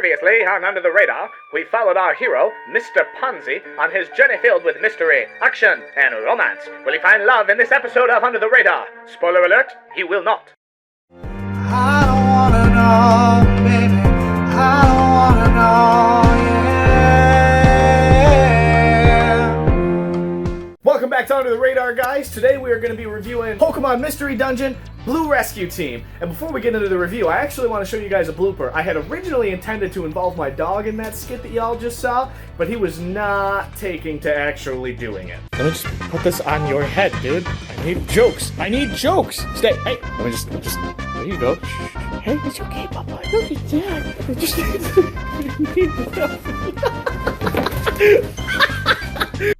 Previously on Under the Radar, we followed our hero, Mr. Ponzi, on his journey filled with mystery, action, and romance. Will he find love in this episode of Under the Radar? Spoiler alert, he will not. I don't wanna know, baby. I don't wanna know, yeah. Welcome back to Under the Radar, guys. Today we are going to be reviewing Pokemon Mystery Dungeon Blue Rescue Team. And before we get into the review, I actually want to show you guys a blooper. I had originally intended to involve my dog in that skit that y'all just saw, but he was not taking to actually doing it. Let me just put this on your head, dude. I need jokes. I need jokes. Stay. Hey, let me just. There you go. Hey, it's okay, Papa. Look at Dad. I just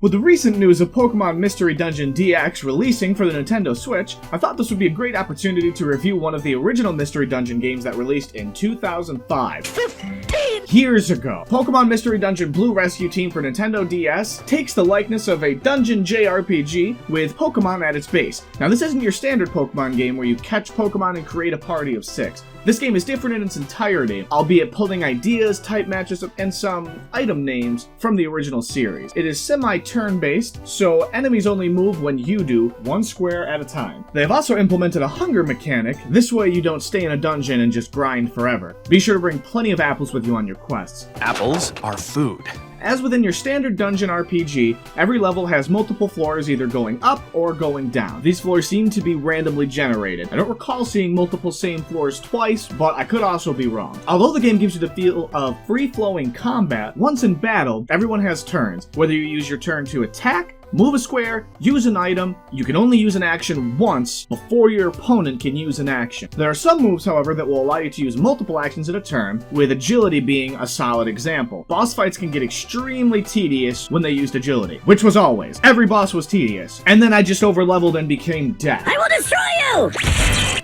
With the recent news of Pokemon Mystery Dungeon DX releasing for the Nintendo Switch, I thought this would be a great opportunity to review one of the original Mystery Dungeon games that released in 2005. 15 years ago, Pokemon Mystery Dungeon Blue Rescue Team for Nintendo DS takes the likeness of a dungeon JRPG with Pokemon at its base. Now, this isn't your standard Pokemon game where you catch Pokemon and create a party of 6. This game is different in its entirety, albeit pulling ideas, type matches, and some item names from the original series. It is semi-turn-based, so enemies only move when you do, one square at a time. They have also implemented a hunger mechanic. This way you don't stay in a dungeon and just grind forever. Be sure to bring plenty of apples with you on your quests. Apples are food. As within your standard dungeon RPG, every level has multiple floors either going up or going down. These floors seem to be randomly generated. I don't recall seeing multiple same floors twice, but I could also be wrong. Although the game gives you the feel of free-flowing combat, once in battle, everyone has turns. Whether you use your turn to attack, move a square, use an item, you can only use an action once before your opponent can use an action. There are some moves, however, that will allow you to use multiple actions at a turn, with agility being a solid example. Boss fights can get extremely tedious when they used agility, which was always. Every boss was tedious. And then I just overleveled and became death. I will destroy you!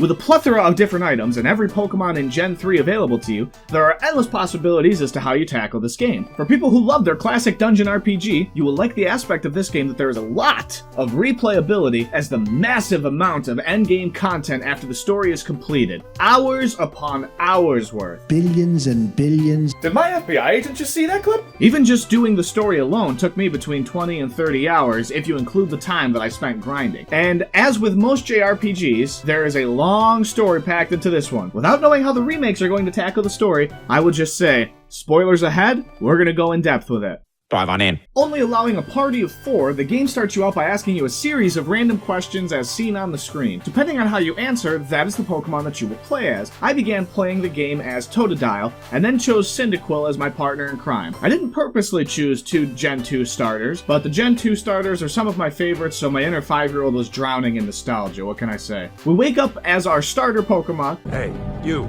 With a plethora of different items and every Pokemon in Gen 3 available to you, there are endless possibilities as to how you tackle this game. For people who love their classic dungeon RPG, you will like the aspect of this game that there is a lot of replayability as the massive amount of endgame content after the story is completed. Hours upon hours worth. Billions and billions. Did my FBI agent just see that clip? Even just doing the story alone took me between 20 and 30 hours if you include the time that I spent grinding. And as with most JRPGs, there is a long story packed into this one. Without knowing how the remakes are going to tackle the story, I would just say, spoilers ahead, we're gonna go in depth with it. Dive on in. Only allowing a party of 4, the game starts you out by asking you a series of random questions as seen on the screen. Depending on how you answer, that is the Pokemon that you will play as. I began playing the game as Totodile, and then chose Cyndaquil as my partner in crime. I didn't purposely choose 2 Gen 2 starters, but the Gen 2 starters are some of my favorites, so my inner 5-year-old was drowning in nostalgia, what can I say? We wake up as our starter Pokemon. Hey, you.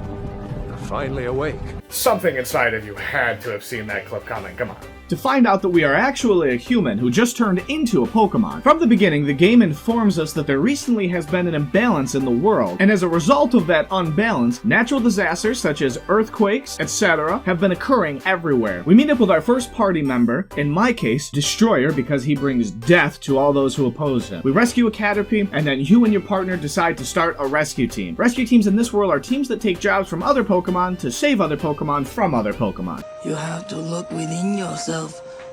You're finally awake. Something inside of you had to have seen that clip coming, come on. To find out that we are actually a human who just turned into a Pokemon. From the beginning, the game informs us that there recently has been an imbalance in the world, and as a result of that unbalance, natural disasters such as earthquakes, etc. have been occurring everywhere. We meet up with our first party member, in my case, Destroyer, because he brings death to all those who oppose him. We rescue a Caterpie, and then you and your partner decide to start a rescue team. Rescue teams in this world are teams that take jobs from other Pokemon to save other Pokemon from other Pokemon. You have to look within yourself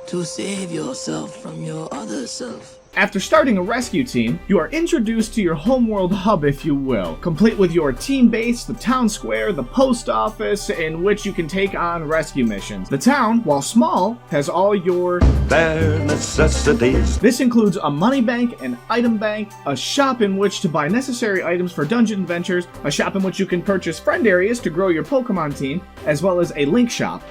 to save yourself from your other self. After starting a rescue team, you are introduced to your homeworld hub, if you will, complete with your team base, the town square, the post office, in which you can take on rescue missions. The town, while small, has all your Bare necessities. This includes a money bank, an item bank, a shop in which to buy necessary items for dungeon adventures, a shop in which you can purchase friend areas to grow your Pokemon team, as well as a link shop,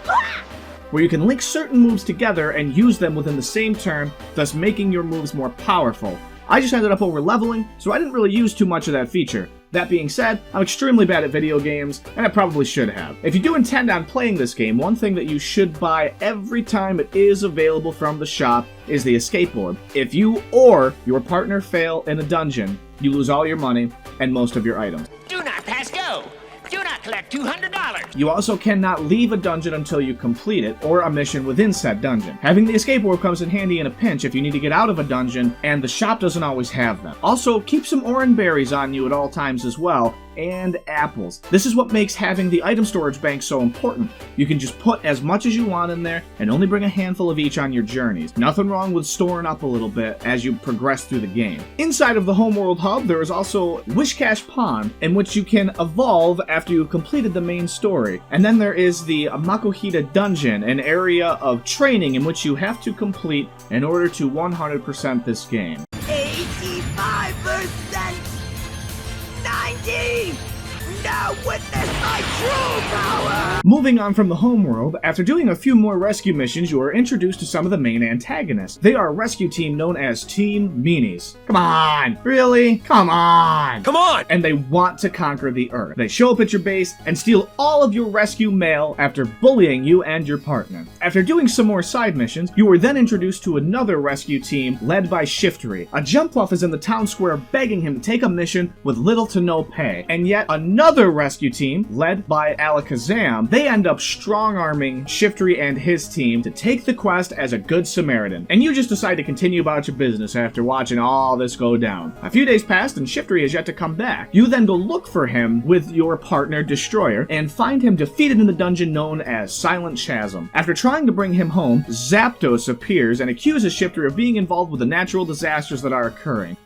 where you can link certain moves together and use them within the same turn, thus making your moves more powerful. I just ended up over-leveling, so I didn't really use too much of that feature. That being said, I'm extremely bad at video games, and I probably should have. If you do intend on playing this game, one thing that you should buy every time it is available from the shop is the escape orb. If you or your partner fail in a dungeon, you lose all your money and most of your items. Do not pass go! Do not collect $200! You also cannot leave a dungeon until you complete it, or a mission within said dungeon. Having the escape orb comes in handy in a pinch if you need to get out of a dungeon, and the shop doesn't always have them. Also, keep some orange berries on you at all times as well, and apples. This is what makes having the item storage bank so important. You can just put as much as you want in there and only bring a handful of each on your journeys. Nothing wrong with storing up a little bit as you progress through the game. Inside of the Homeworld Hub, there is also Wishcash Pond, in which you can evolve after you've completed the main story. And then there is the Makuhita Dungeon, an area of training in which you have to complete in order to 100% this game. 85%! 90! Now witness my true power! Moving on from the homeworld, after doing a few more rescue missions, you are introduced to some of the main antagonists. They are a rescue team known as Team Meanies. Come on! Really? Come on! Come on! And they want to conquer the Earth. They show up at your base and steal all of your rescue mail after bullying you and your partner. After doing some more side missions, you were then introduced to another rescue team led by Shiftery. A Jumpluff is in the town square begging him to take a mission with little to no pay. And yet another rescue team, led by Alakazam, they end up strong-arming Shiftery and his team to take the quest as a good Samaritan. And you just decide to continue about your business after watching all this go down. A few days passed and Shiftery has yet to come back. You then go look for him with your partner Destroyer and find him defeated in the dungeon known as Silent Chasm. After trying to bring him home, Zapdos appears and accuses Shiftery of being involved with the natural disasters that are occurring.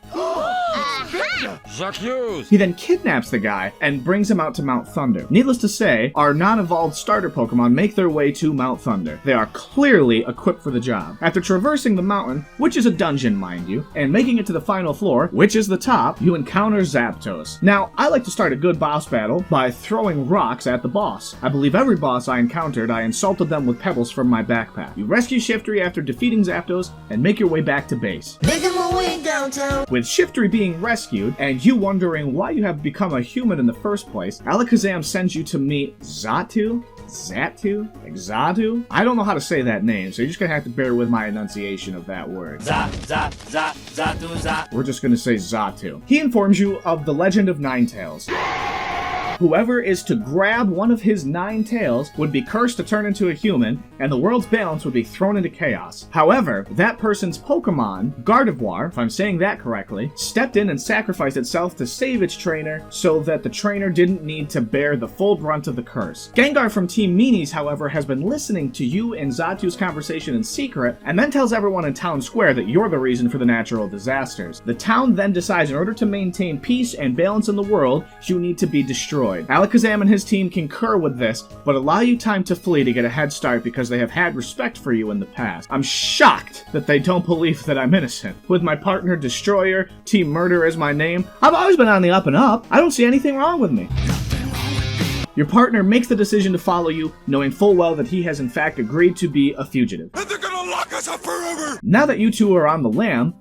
J'accuse! He then kidnaps the guy and brings him out to Mount Thunder. Needless to say, our non-evolved starter Pokemon make their way to Mount Thunder. They are clearly equipped for the job. After traversing the mountain, which is a dungeon mind you, and making it to the final floor, which is the top, you encounter Zapdos. Now, I like to start a good boss battle by throwing rocks at the boss. I believe every boss I encountered, I insulted them with pebbles from my backpack. You rescue Shiftery after defeating Zapdos and make your way back to base. Making my way downtown. With Shiftery being rescued, and you wondering why you have become a human in the first place, Alakazam sends you to meet Xatu? I don't know how to say that name, so you're just gonna have to bear with my enunciation of that word. We're just gonna say Xatu. He informs you of the legend of Ninetales. Whoever is to grab one of his 9 tails would be cursed to turn into a human, and the world's balance would be thrown into chaos. However, that person's Pokemon, Gardevoir, if I'm saying that correctly, stepped in and sacrificed itself to save its trainer so that the trainer didn't need to bear the full brunt of the curse. Gengar from Team Meanies, however, has been listening to you and Xatu's conversation in secret, and then tells everyone in Town Square that you're the reason for the natural disasters. The town then decides in order to maintain peace and balance in the world, you need to be destroyed. Alakazam and his team concur with this, but allow you time to flee to get a head start because they have had respect for you in the past. I'm shocked that they don't believe that I'm innocent. With my partner Destroyer, Team Murder is my name, I've always been on the up and up. I don't see anything wrong with me. Your partner makes the decision to follow you, knowing full well that he has in fact agreed to be a fugitive. And they're gonna lock us up forever! Now that you two are on the lam,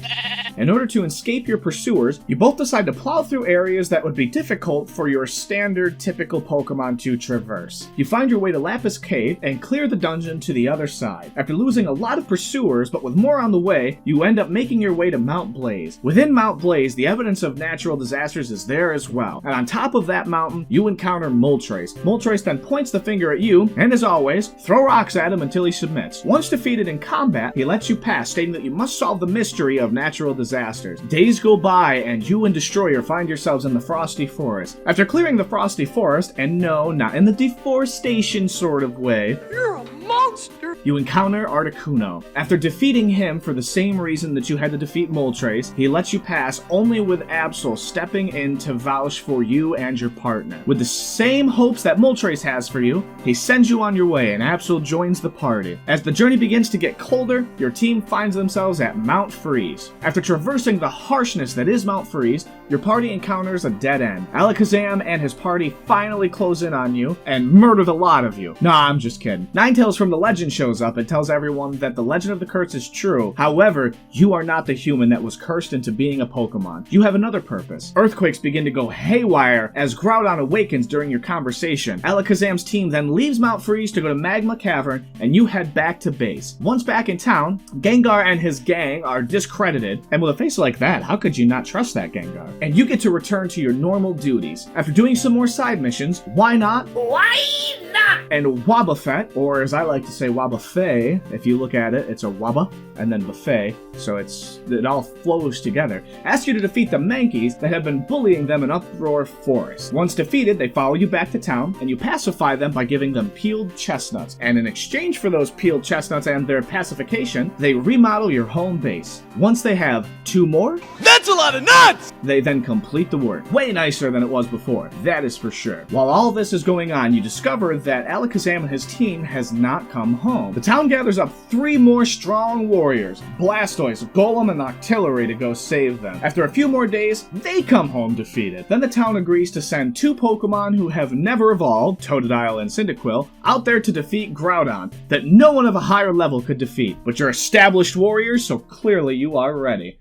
in order to escape your pursuers, you both decide to plow through areas that would be difficult for your standard, typical Pokemon to traverse. You find your way to Lapis Cave and clear the dungeon to the other side. After losing a lot of pursuers, but with more on the way, you end up making your way to Mount Blaze. Within Mount Blaze, the evidence of natural disasters is there as well. And on top of that mountain, you encounter Moltres. Moltres then points the finger at you, and as always, throw rocks at him until he submits. Once defeated in combat, he lets you pass, stating that you must solve the mystery of natural disasters. Days go by, and you and Destroyer find yourselves in the Frosty Forest. After clearing the Frosty Forest, and no, not in the deforestation sort of way, You're a monster! you encounter Articuno. After defeating him for the same reason that you had to defeat Moltres, he lets you pass only with Absol stepping in to vouch for you and your partner. With the same hopes that Moltres has for you, he sends you on your way and Absol joins the party. As the journey begins to get colder, your team finds themselves at Mount Freeze. After traversing the harshness that is Mount Freeze, your party encounters a dead end. Alakazam and his party finally close in on you and murder the lot of you. Nah, I'm just kidding. Ninetales from the legend shows up and tells everyone that the legend of the curse is true. However, you are not the human that was cursed into being a Pokemon. You have another purpose. Earthquakes begin to go haywire as Groudon awakens during your conversation. Alakazam's team then leaves Mount Freeze to go to Magma Cavern, and you head back to base. Once back in town, Gengar and his gang are discredited, and with a face like that, how could you not trust that Gengar? And you get to return to your normal duties. After doing some more side missions, why not? Why not? And Wobbuffet, or as I like to say Wabafay. If you look at it, it's a Waba and then Buffet, so it all flows together. Ask you to defeat the Mankeys that have been bullying them in Uproar Forest. Once defeated, they follow you back to town, and you pacify them by giving them peeled chestnuts. And in exchange for those peeled chestnuts and their pacification, they remodel your home base. Once they have 2 more, That's a lot of nuts! they then complete the work. Way nicer than it was before, that is for sure. While all this is going on, you discover that Alakazam and his team has not come home. The town gathers up 3 more strong warriors, Blastoise, Golem, and Octillery, to go save them. After a few more days, they come home defeated. Then the town agrees to send 2 Pokemon who have never evolved, Totodile and Cyndaquil, out there to defeat Groudon, that no one of a higher level could defeat. But you're established warriors, so clearly you are ready.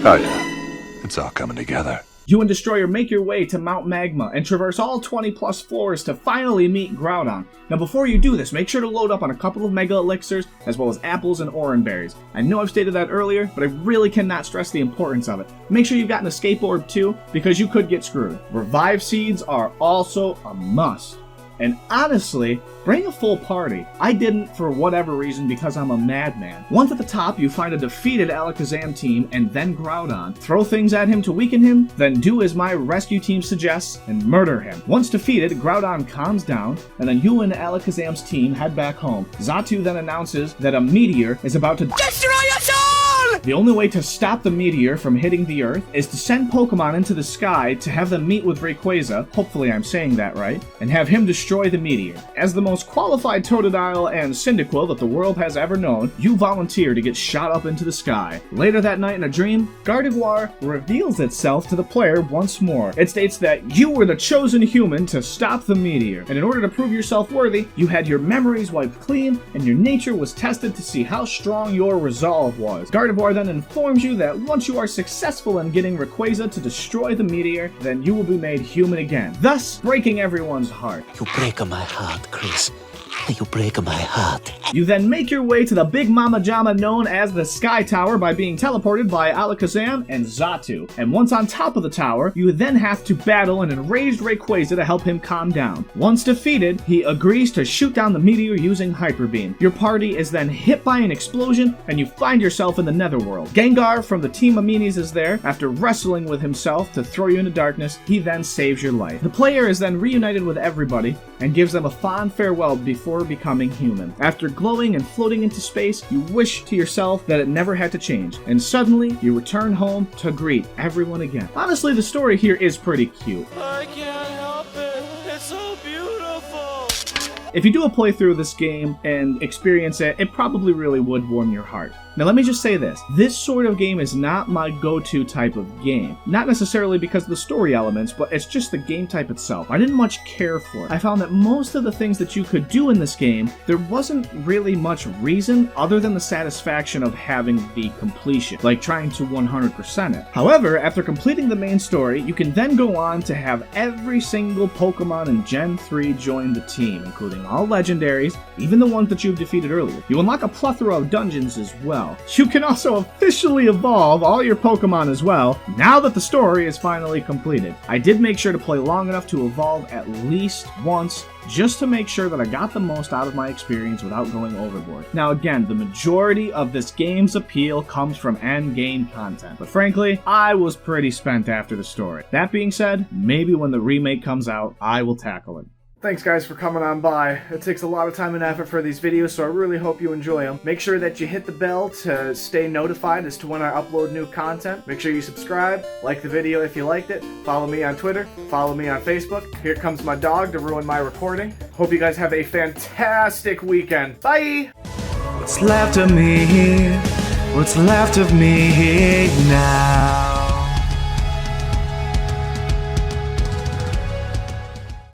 Oh yeah, it's all coming together. You and Destroyer make your way to Mount Magma and traverse all 20 plus floors to finally meet Groudon. Now before you do this, make sure to load up on a couple of Mega Elixirs as well as apples and Oran Berries. I know I've stated that earlier, but I really cannot stress the importance of it. Make sure you've got an Escape Orb too, because you could get screwed. Revive Seeds are also a must. And honestly, bring a full party. I didn't for whatever reason because I'm a madman. Once at the top, you find a defeated Alakazam team and then Groudon. Throw things at him to weaken him, then do as my rescue team suggests and murder him. Once defeated, Groudon calms down, and then you and Alakazam's team head back home. Xatu then announces that a meteor is about to Destroy us all! The only way to stop the meteor from hitting the Earth is to send Pokemon into the sky to have them meet with Rayquaza, hopefully I'm saying that right, and have him destroy the meteor. As the most qualified Totodile and Cyndaquil that the world has ever known, you volunteer to get shot up into the sky. Later that night in a dream, Gardevoir reveals itself to the player once more. It states that you were the chosen human to stop the meteor, and in order to prove yourself worthy, you had your memories wiped clean, and your nature was tested to see how strong your resolve was. Gardevoir then informs you that once you are successful in getting Rayquaza to destroy the meteor, then you will be made human again, thus breaking everyone's heart. You break my heart, Chris. You break my heart. You then make your way to the Big Mama Jama known as the Sky Tower by being teleported by Alakazam and Xatu. And once on top of the tower, you then have to battle an enraged Rayquaza to help him calm down. Once defeated, he agrees to shoot down the meteor using Hyper Beam. Your party is then hit by an explosion, and you find yourself in the Netherworld. Gengar from the Team Aminis is there. After wrestling with himself to throw you into darkness, he then saves your life. The player is then reunited with everybody and gives them a fond farewell before becoming human. After glowing and floating into space, you wish to yourself that it never had to change, and suddenly you return home to greet everyone again. Honestly, the story here is pretty cute. I can't help it. It's so beautiful. If you do a playthrough of this game and experience it, it probably really would warm your heart. Now let me just say this, sort of game is not my go-to type of game. Not necessarily because of the story elements, but it's just the game type itself. I didn't much care for it. I found that most of the things that you could do in this game, there wasn't really much reason other than the satisfaction of having the completion, like trying to 100% it. However, after completing the main story, you can then go on to have every single Pokemon in Gen 3 join the team, including all legendaries, even the ones that you've defeated earlier. You unlock a plethora of dungeons as well. You can also officially evolve all your Pokemon as well, now that the story is finally completed. I did make sure to play long enough to evolve at least once, just to make sure that I got the most out of my experience without going overboard. Now again, the majority of this game's appeal comes from endgame content, but frankly, I was pretty spent after the story. That being said, maybe when the remake comes out, I will tackle it. Thanks guys for coming on by. It takes a lot of time and effort for these videos, so I really hope you enjoy them. Make sure that you hit the bell to stay notified as to when I upload new content. Make sure you subscribe, like the video if you liked it, follow me on Twitter, follow me on Facebook. Here comes my dog to ruin my recording. Hope you guys have a fantastic weekend. Bye! What's left of me? What's left of me now?